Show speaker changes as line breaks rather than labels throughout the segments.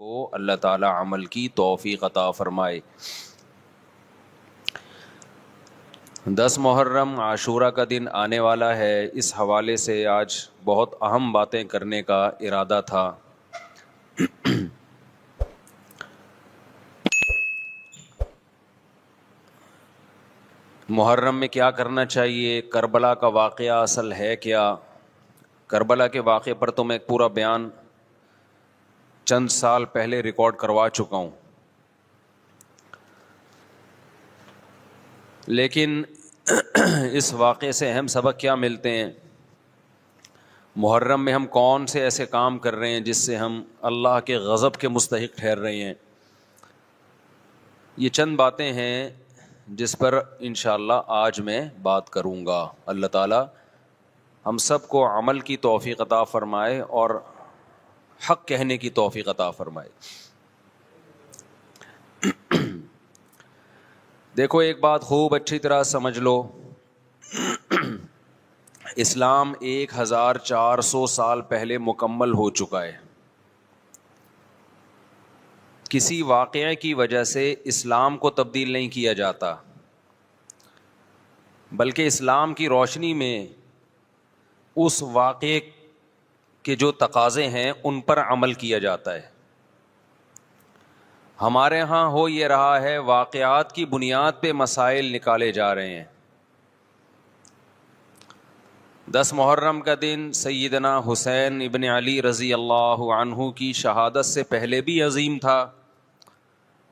کو اللہ تعالی عمل کی توفیق عطا فرمائے۔ 10 محرم عاشورہ کا دن آنے والا ہے، اس حوالے سے آج بہت اہم باتیں کرنے کا ارادہ تھا۔ محرم میں کیا کرنا چاہیے، کربلا کا واقعہ اصل ہے کیا؟ کربلا کے واقعے پر تو میں ایک پورا بیان چند سال پہلے ریکارڈ کروا چکا ہوں، لیکن اس واقعے سے اہم سبق کیا ملتے ہیں؟ محرم میں ہم کون سے ایسے کام کر رہے ہیں جس سے ہم اللہ کے غضب کے مستحق ٹھہر رہے ہیں؟ یہ چند باتیں ہیں جس پر انشاءاللہ آج میں بات کروں گا۔ اللہ تعالی ہم سب کو عمل کی توفیق عطا فرمائے اور حق کہنے کی توفیق عطا فرمائے۔ دیکھو ایک بات خوب اچھی طرح سمجھ لو، اسلام 1400 سال پہلے مکمل ہو چکا ہے۔ کسی واقعے کی وجہ سے اسلام کو تبدیل نہیں کیا جاتا، بلکہ اسلام کی روشنی میں اس واقعے کے جو تقاضے ہیں ان پر عمل کیا جاتا ہے۔ ہمارے ہاں ہو یہ رہا ہے، واقعات کی بنیاد پہ مسائل نکالے جا رہے ہیں۔ 10 محرم کا دن سیدنا حسین ابن علی رضی اللہ عنہ کی شہادت سے پہلے بھی عظیم تھا،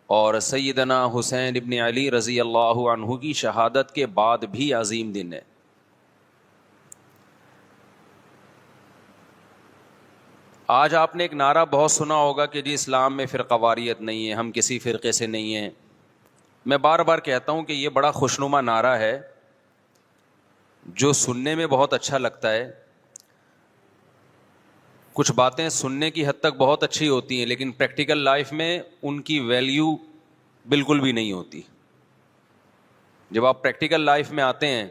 اور سیدنا حسین ابن علی رضی اللہ عنہ کی شہادت کے بعد بھی عظیم دن ہے۔ آج آپ نے ایک نعرہ بہت سنا ہوگا کہ جی اسلام میں فرقہ واریت نہیں ہے، ہم کسی فرقے سے نہیں ہیں۔ میں بار بار کہتا ہوں کہ یہ بڑا خوشنما نعرہ ہے جو سننے میں بہت اچھا لگتا ہے، کچھ باتیں سننے کی حد تک بہت اچھی ہوتی ہیں لیکن پریکٹیکل لائف میں ان کی ویلیو بالکل بھی نہیں ہوتی۔ جب آپ پریکٹیکل لائف میں آتے ہیں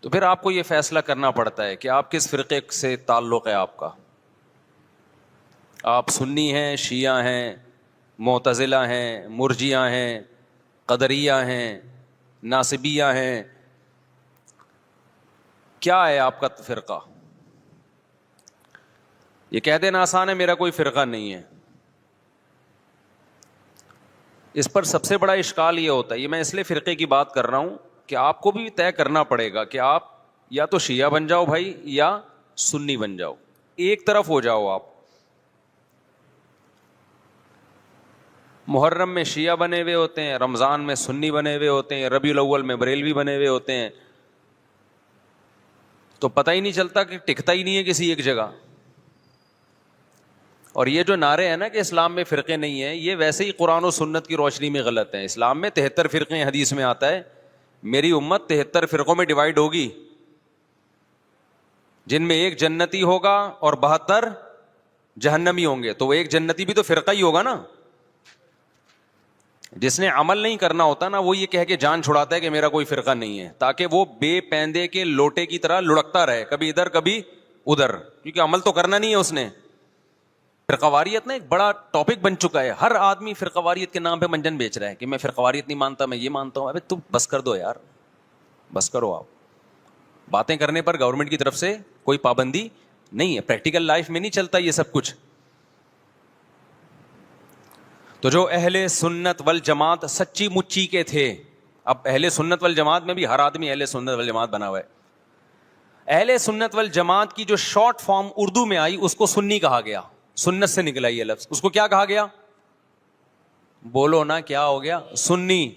تو پھر آپ کو یہ فیصلہ کرنا پڑتا ہے کہ آپ کس فرقے سے تعلق ہے آپ کا۔ آپ سنی ہیں، شیعہ ہیں، معتزلہ ہیں، مرجیہ ہیں، قدریہ ہیں، ناصبیہ ہیں، کیا ہے آپ کا فرقہ؟ یہ کہہ دینا آسان ہے، میرا کوئی فرقہ نہیں ہے۔ اس پر سب سے بڑا اشکال یہ ہوتا ہے، یہ میں اس لیے فرقے کی بات کر رہا ہوں کہ آپ کو بھی طے کرنا پڑے گا کہ آپ یا تو شیعہ بن جاؤ بھائی یا سنی بن جاؤ، ایک طرف ہو جاؤ آپ۔ محرم میں شیعہ بنے ہوئے ہوتے ہیں، رمضان میں سنی بنے ہوئے ہوتے ہیں، ربیع الاول میں بریلوی بنے ہوئے ہوتے ہیں، تو پتہ ہی نہیں چلتا کہ ٹکتا ہی نہیں ہے کسی ایک جگہ۔ اور یہ جو نعرے ہیں نا کہ اسلام میں فرقے نہیں ہیں، یہ ویسے ہی قرآن و سنت کی روشنی میں غلط ہیں۔ اسلام میں 73 فرقے ہیں، حدیث میں آتا ہے میری امت 73 فرقوں میں ڈیوائیڈ ہوگی، جن میں ایک جنتی ہوگا اور 72 جہنمی ہوں گے۔ تو وہ ایک جنتی بھی تو فرقہ ہی ہوگا نا۔ جس نے عمل نہیں کرنا ہوتا نا، وہ یہ کہہ کے جان چھڑاتا ہے کہ میرا کوئی فرقہ نہیں ہے، تاکہ وہ بے پیندے کے لوٹے کی طرح لڑکتا رہے، کبھی ادھر کبھی ادھر، کیونکہ عمل تو کرنا نہیں ہے اس نے۔ فرقہ واریت نا ایک بڑا ٹاپک بن چکا ہے، ہر آدمی فرقہ واریت کے نام پہ منجن بیچ رہا ہے کہ میں فرقہ واریت نہیں مانتا، میں یہ مانتا ہوں۔ ابے تم بس کر دو یار، بس کرو۔ آپ باتیں کرنے پر گورنمنٹ کی طرف سے کوئی پابندی نہیں ہے، پریکٹیکل لائف میں نہیں چلتا یہ سب کچھ۔ تو جو اہل سنت والجماعت سچی مچی کے تھے، اب اہل سنت والجماعت میں بھی ہر آدمی اہل سنت والجماعت بنا ہوا ہے۔ اہل سنت والجماعت کی جو شارٹ فارم اردو میں آئی اس کو سنی کہا گیا، سنت سے نکلا یہ لفظ۔ اس کو کیا کہا گیا؟ بولو نا کیا ہو گیا؟ سنی۔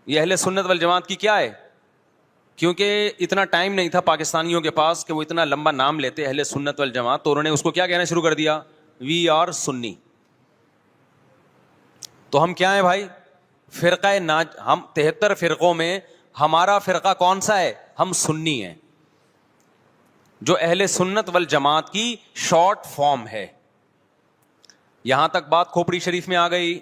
یہ اہل سنت والجماعت کی کیا ہے؟ کیونکہ اتنا ٹائم نہیں تھا پاکستانیوں کے پاس کہ وہ اتنا لمبا نام لیتے اہل سنت والجماعت، تو انہوں نے اس کو کیا کہنا شروع کر دیا؟ وی آر سنی۔ تو ہم کیا ہیں بھائی؟ فرقہ ہم 73 فرقوں میں ہمارا فرقہ کون سا ہے؟ ہم سنی ہیں، جو اہل سنت والجماعت کی شارٹ فارم ہے۔ یہاں تک بات کھوپڑی شریف میں آ گئی۔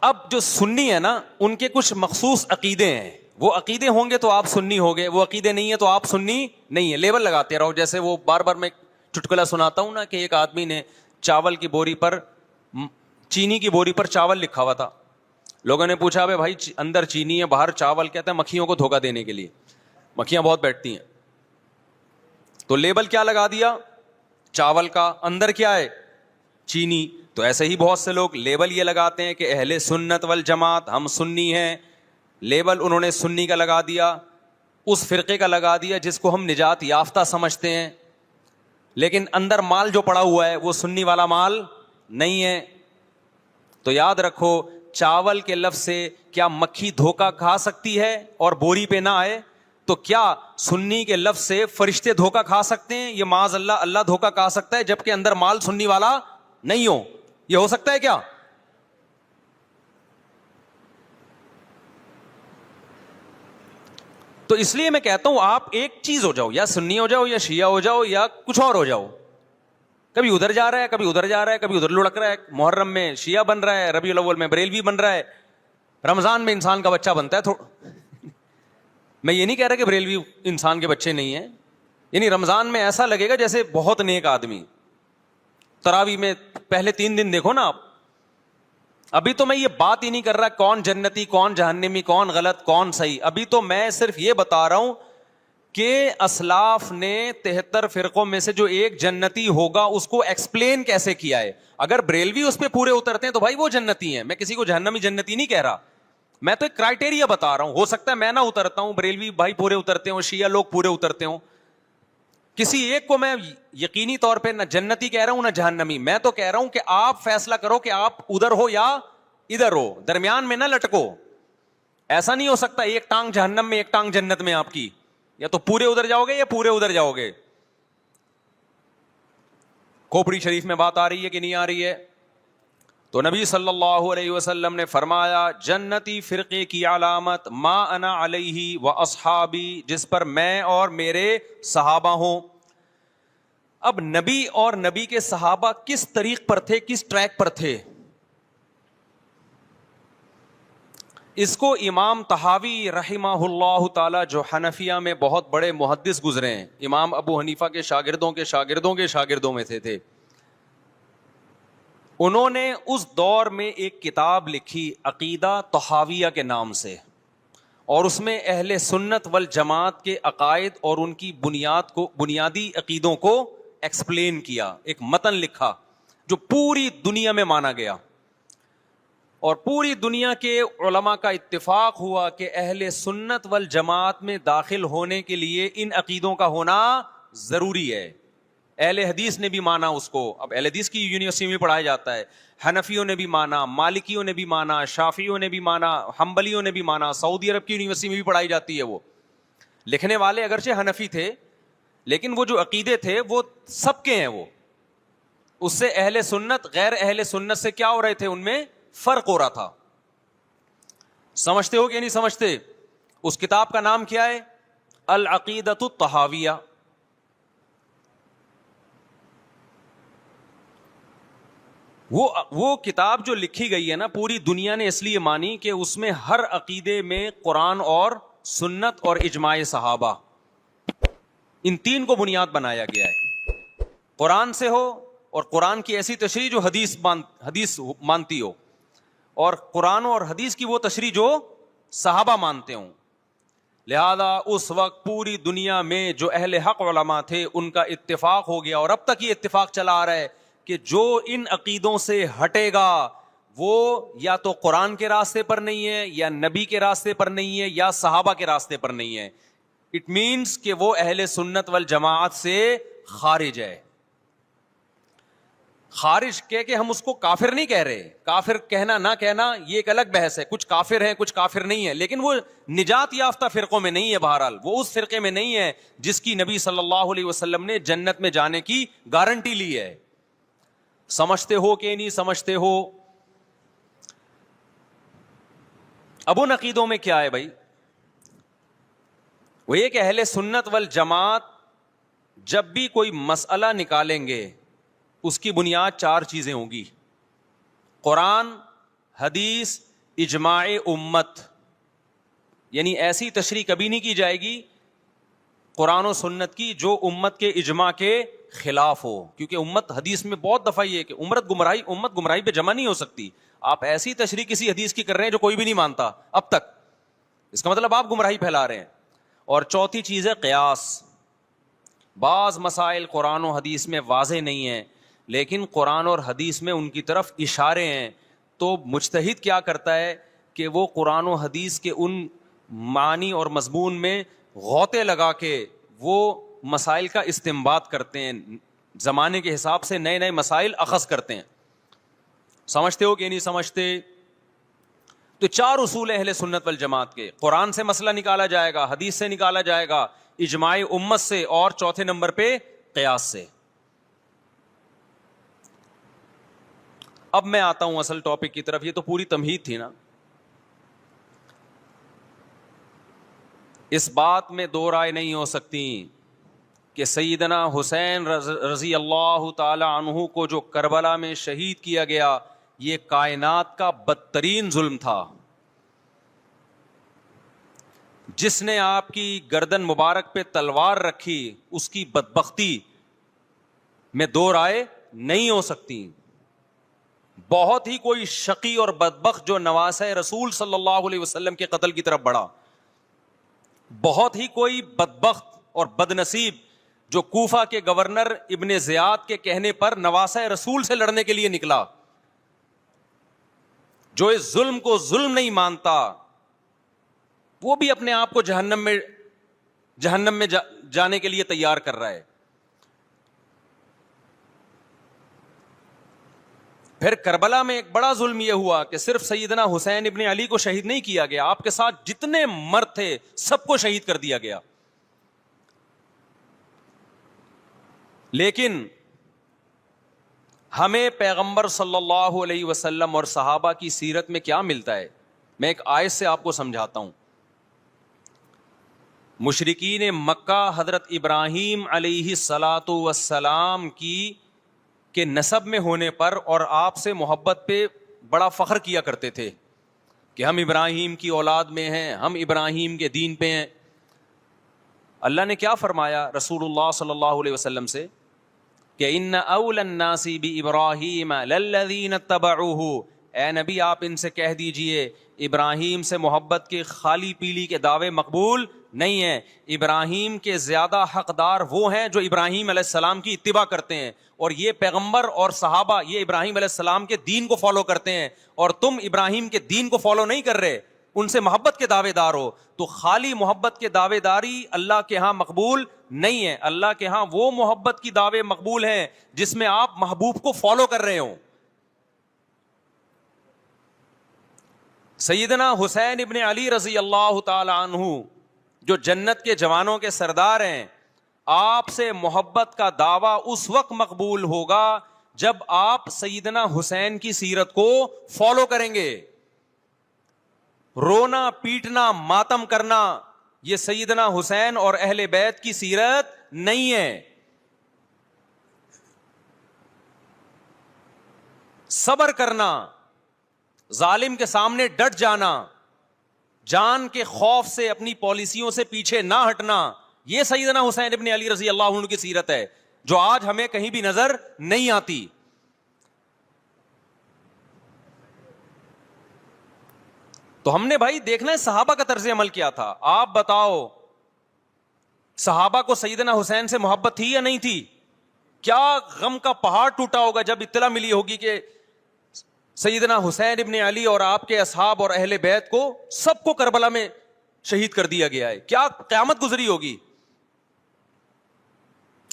اب جو سنی ہے نا، ان کے کچھ مخصوص عقیدے ہیں، وہ عقیدے ہوں گے تو آپ سنی ہوگے، وہ عقیدے نہیں ہے تو آپ سنی نہیں ہے۔ لیبل لگاتے رہو، جیسے وہ بار بار میں چٹکلا سناتا ہوں نا کہ ایک آدمی نے چاول کی بوری پر, چینی کی بوری پر چاول لکھا ہوا تھا. لوگوں نے پوچھا بھائی اندر چینی ہے باہر چاول, کہتا ہے مکھیوں کو دھوکہ دینے کے لیے, مکھیاں بہت بیٹھتی ہیں. تو لیبل کیا لگا دیا چاول کا, اندر کیا ہے چینی. تو ایسے ہی بہت سے لوگ لیبل یہ لگاتے ہیں کہ اہل سنت والجماعت, ہم سنی ہیں. لیبل انہوں نے سنی کا لگا دیا, اس فرقے کا لگا دیا جس کو ہم نجات یافتہ سمجھتے ہیں, لیکن اندر مال جو پڑا ہوا ہے وہ سنی والا مال نہیں ہے. تو یاد رکھو چاول کے لفظ سے کیا مکھی دھوکہ کھا سکتی ہے اور بوری پہ نہ آئے؟ تو کیا سنی کے لفظ سے فرشتے دھوکہ کھا سکتے ہیں؟ یہ معاذ اللہ, اللہ دھوکہ کھا سکتا ہے جبکہ اندر مال سنی والا نہیں ہو؟ یہ ہو سکتا ہے کیا؟ تو اس لیے میں کہتا ہوں آپ ایک چیز ہو جاؤ, یا سنی ہو جاؤ یا شیعہ ہو جاؤ یا کچھ اور ہو جاؤ. کبھی ادھر جا رہا ہے کبھی ادھر جا رہا ہے, کبھی ادھر لڑک رہا ہے. محرم میں شیعہ بن رہا ہے, ربیع الاول میں بریلوی بن رہا ہے, رمضان میں انسان کا بچہ بنتا ہے. میں یہ نہیں کہہ رہا کہ بریلوی انسان کے بچے نہیں ہیں, یعنی رمضان میں ایسا لگے گا جیسے بہت نیک آدمی. تراویح میں پہلے 3 دن دیکھو نا آپ. ابھی تو میں یہ بات ہی نہیں کر رہا کون جنتی کون جہنمی کون غلط کون صحیح, ابھی تو میں صرف یہ بتا رہا ہوں کہ اسلاف نے 73 فرقوں میں سے جو ایک جنتی ہوگا اس کو ایکسپلین کیسے کیا ہے. اگر بریلوی اس پہ پورے اترتے ہیں تو بھائی وہ جنتی ہیں, میں کسی کو جہنمی جنتی نہیں کہہ رہا, میں تو ایک کرائٹیریا بتا رہا ہوں. ہو سکتا ہے میں نہ اترتا ہوں, بریلوی بھائی پورے اترتے ہوں, شیعہ لوگ پورے اترتے ہوں. کسی ایک کو میں یقینی طور پہ نہ جنتی کہہ رہا ہوں نہ جہنمی, میں تو کہہ رہا ہوں کہ آپ فیصلہ کرو کہ آپ ادھر ہو یا ادھر ہو, درمیان میں نہ لٹکو. ایسا نہیں ہو سکتا ایک ٹانگ جہنم میں ایک ٹانگ جنت میں آپ کی, یا تو پورے ادھر جاؤ گے یا پورے ادھر جاؤ گے. کھوپڑی شریف میں بات آ رہی ہے کہ نہیں آ رہی ہے؟ تو نبی صلی اللہ علیہ وسلم نے فرمایا جنتی فرقے کی علامت ما انا علیہ و اصحابی, جس پر میں اور میرے صحابہ ہوں. اب نبی اور نبی کے صحابہ کس طریق پر تھے, کس ٹریک پر تھے؟ اس کو امام طحاوی رحمہ اللہ تعالی جو حنفیہ میں بہت بڑے محدث گزرے ہیں, امام ابو حنیفہ کے شاگردوں کے شاگردوں کے شاگردوں میں تھے, انہوں نے اس دور میں ایک کتاب لکھی عقیدہ طحاویہ کے نام سے, اور اس میں اہل سنت والجماعت کے عقائد اور ان کی بنیادی عقیدوں کو ایکسپلین کیا. ایک متن لکھا جو پوری دنیا میں مانا گیا, اور پوری دنیا کے علماء کا اتفاق ہوا کہ اہل سنت والجماعت میں داخل ہونے کے لیے ان عقیدوں کا ہونا ضروری ہے. اہل حدیث نے بھی مانا اس کو, اب اہل حدیث کی یونیورسٹی میں پڑھایا جاتا ہے, حنفیوں نے بھی مانا, مالکیوں نے بھی مانا, شافعیوں نے بھی مانا, حنبلیوں نے بھی مانا, سعودی عرب کی یونیورسٹی میں بھی پڑھائی جاتی ہے. وہ لکھنے والے اگرچہ حنفی تھے لیکن وہ جو عقیدے تھے وہ سب کے ہیں. وہ اس سے اہل سنت غیر اہل سنت سے کیا ہو رہے تھے, ان میں فرق ہو رہا تھا. سمجھتے ہو کہ نہیں سمجھتے؟ اس کتاب کا نام کیا ہے؟ العقیدۃ الطحاویہ. وہ کتاب جو لکھی گئی ہے نا, پوری دنیا نے اس لیے مانی کہ اس میں ہر عقیدے میں قرآن اور سنت اور اجماع صحابہ, ان 3 کو بنیاد بنایا گیا ہے. قرآن سے ہو, اور قرآن کی ایسی تشریح جو حدیث مانتی ہو, اور قرآن اور حدیث کی وہ تشریح جو صحابہ مانتے ہوں. لہذا اس وقت پوری دنیا میں جو اہل حق علماء تھے ان کا اتفاق ہو گیا, اور اب تک یہ اتفاق چلا آ رہا ہے کہ جو ان عقیدوں سے ہٹے گا وہ یا تو قرآن کے راستے پر نہیں ہے, یا نبی کے راستے پر نہیں ہے, یا صحابہ کے راستے پر نہیں ہے. اٹ مینس کہ وہ اہل سنت والجماعت سے خارج ہے. خارج کہہ کے ہم اس کو کافر نہیں کہہ رہے, کافر کہنا نہ کہنا یہ ایک الگ بحث ہے. کچھ کافر ہیں کچھ کافر نہیں ہے, لیکن وہ نجات یافتہ فرقوں میں نہیں ہے. بہرحال وہ اس فرقے میں نہیں ہے جس کی نبی صلی اللہ علیہ وسلم نے جنت میں جانے کی گارنٹی لی ہے. سمجھتے ہو کہ نہیں سمجھتے ہو؟ اب ان عقیدوں میں کیا ہے بھائی؟ وہ یہ کہ اہل سنت والجماعت جب بھی کوئی مسئلہ نکالیں گے اس کی بنیاد 4 چیزیں ہوں گی: قرآن، حدیث، اجماع امت. یعنی ایسی تشریح کبھی نہیں کی جائے گی قرآن و سنت کی جو امت کے اجماع کے خلاف ہو, کیونکہ امت حدیث میں بہت دفعہ یہ ہے کہ امت گمراہی پہ جمع نہیں ہو سکتی. آپ ایسی تشریح کسی حدیث کی کر رہے ہیں جو کوئی بھی نہیں مانتا اب تک, اس کا مطلب آپ گمراہی پھیلا رہے ہیں. اور چوتھی چیز ہے قیاس. بعض مسائل قرآن و حدیث میں واضح نہیں ہیں لیکن قرآن اور حدیث میں ان کی طرف اشارے ہیں, تو مجتہد کیا کرتا ہے کہ وہ قرآن و حدیث کے ان معنی اور مضمون میں غوطے لگا کے وہ مسائل کا استنباط کرتے ہیں, زمانے کے حساب سے نئے نئے مسائل اخذ کرتے ہیں. سمجھتے ہو کہ نہیں سمجھتے؟ تو 4 اصول اہل سنت والجماعت کے, قرآن سے مسئلہ نکالا جائے گا, حدیث سے نکالا جائے گا, اجماع امت سے, اور چوتھے نمبر پہ قیاس سے. اب میں آتا ہوں اصل ٹاپک کی طرف. یہ تو پوری تمہید تھی نا. اس بات میں دو رائے نہیں ہو سکتی کہ سیدنا حسین رضی اللہ تعالی عنہ کو جو کربلا میں شہید کیا گیا یہ کائنات کا بدترین ظلم تھا. جس نے آپ کی گردن مبارک پہ تلوار رکھی اس کی بدبختی میں دو رائے نہیں ہو سکتی. بہت ہی کوئی شقی اور بدبخت جو نواسہ رسول صلی اللہ علیہ وسلم کے قتل کی طرف بڑھا, بہت ہی کوئی بدبخت اور بدنصیب جو کوفہ کے گورنر ابن زیاد کے کہنے پر نواسہ رسول سے لڑنے کے لیے نکلا, جو اس ظلم کو ظلم نہیں مانتا, وہ بھی اپنے آپ کو جہنم میں جانے کے لیے تیار کر رہا ہے. پھر کربلا میں ایک بڑا ظلم یہ ہوا کہ صرف سیدنا حسین ابن علی کو شہید نہیں کیا گیا, آپ کے ساتھ جتنے مرد تھے سب کو شہید کر دیا گیا. لیکن ہمیں پیغمبر صلی اللہ علیہ وسلم اور صحابہ کی سیرت میں کیا ملتا ہے؟ میں ایک آیت سے آپ کو سمجھاتا ہوں. مشرکین مکہ حضرت ابراہیم علیہ الصلاۃ والسلام کے نسب میں ہونے پر اور آپ سے محبت پہ بڑا فخر کیا کرتے تھے کہ ہم ابراہیم کی اولاد میں ہیں, ہم ابراہیم کے دین پہ ہیں. اللہ نے کیا فرمایا رسول اللہ صلی اللہ علیہ وسلم سے کہ ان اول الناس بابراہیم للذین اتبعوہ, اے نبی آپ ان سے کہہ دیجئے ابراہیم سے محبت کے خالی پیلی کے دعوے مقبول نہیں ہیں. ابراہیم کے زیادہ حقدار وہ ہیں جو ابراہیم علیہ السلام کی اتباع کرتے ہیں, اور یہ پیغمبر اور صحابہ یہ ابراہیم علیہ السلام کے دین کو فالو کرتے ہیں, اور تم ابراہیم کے دین کو فالو نہیں کر رہے, ان سے محبت کے دعوے دار ہو. تو خالی محبت کے دعوے داری اللہ کے ہاں مقبول نہیں ہے. اللہ کے ہاں وہ محبت کی دعوے مقبول ہیں جس میں آپ محبوب کو فالو کر رہے ہوں. سیدنا حسین ابن علی رضی اللہ تعالی عنہ جو جنت کے جوانوں کے سردار ہیں, آپ سے محبت کا دعویٰ اس وقت مقبول ہوگا جب آپ سیدنا حسین کی سیرت کو فالو کریں گے. رونا پیٹنا ماتم کرنا یہ سیدنا حسین اور اہل بیت کی سیرت نہیں ہے. صبر کرنا, ظالم کے سامنے ڈٹ جانا, جان کے خوف سے اپنی پالیسیوں سے پیچھے نہ ہٹنا, یہ سیدنا حسین ابن علی رضی اللہ عنہ کی سیرت ہے جو آج ہمیں کہیں بھی نظر نہیں آتی. تو ہم نے بھائی دیکھنا ہے صحابہ کا طرز عمل کیا تھا. آپ بتاؤ صحابہ کو سیدنا حسین سے محبت تھی یا نہیں تھی؟ کیا غم کا پہاڑ ٹوٹا ہوگا جب اطلاع ملی ہوگی کہ سیدنا حسین ابن علی اور آپ کے اصحاب اور اہل بیت کو سب کو کربلا میں شہید کر دیا گیا ہے. کیا قیامت گزری ہوگی.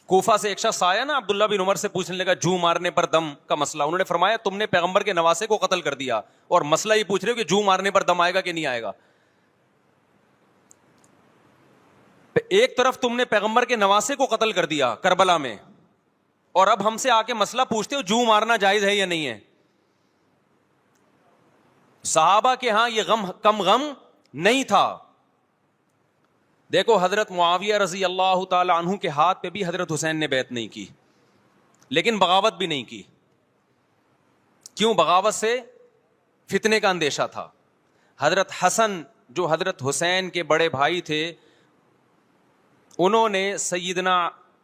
کوفہ سے ایک شخص آیا نا, عبداللہ بن عمر سے پوچھنے لگا جو مارنے پر دم کا مسئلہ. انہوں نے فرمایا تم نے پیغمبر کے نواسے کو قتل کر دیا اور مسئلہ یہ پوچھ رہے ہو کہ جو مارنے پر دم آئے گا کہ نہیں آئے گا. ایک طرف تم نے پیغمبر کے نواسے کو قتل کر دیا کربلا میں, اور اب ہم سے آ کے مسئلہ پوچھتے ہو جو مارنا جائز ہے یا نہیں ہے. صحابہ کے ہاں یہ غم کم غم نہیں تھا. دیکھو حضرت معاویہ رضی اللہ تعالی عنہ کے ہاتھ پہ بھی حضرت حسین نے بیعت نہیں کی, لیکن بغاوت بھی نہیں کی. کیوں؟ بغاوت سے فتنے کا اندیشہ تھا. حضرت حسن جو حضرت حسین کے بڑے بھائی تھے, انہوں نے سیدنا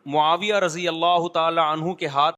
معاویہ رضی اللہ تعالی عنہ کے ہاتھ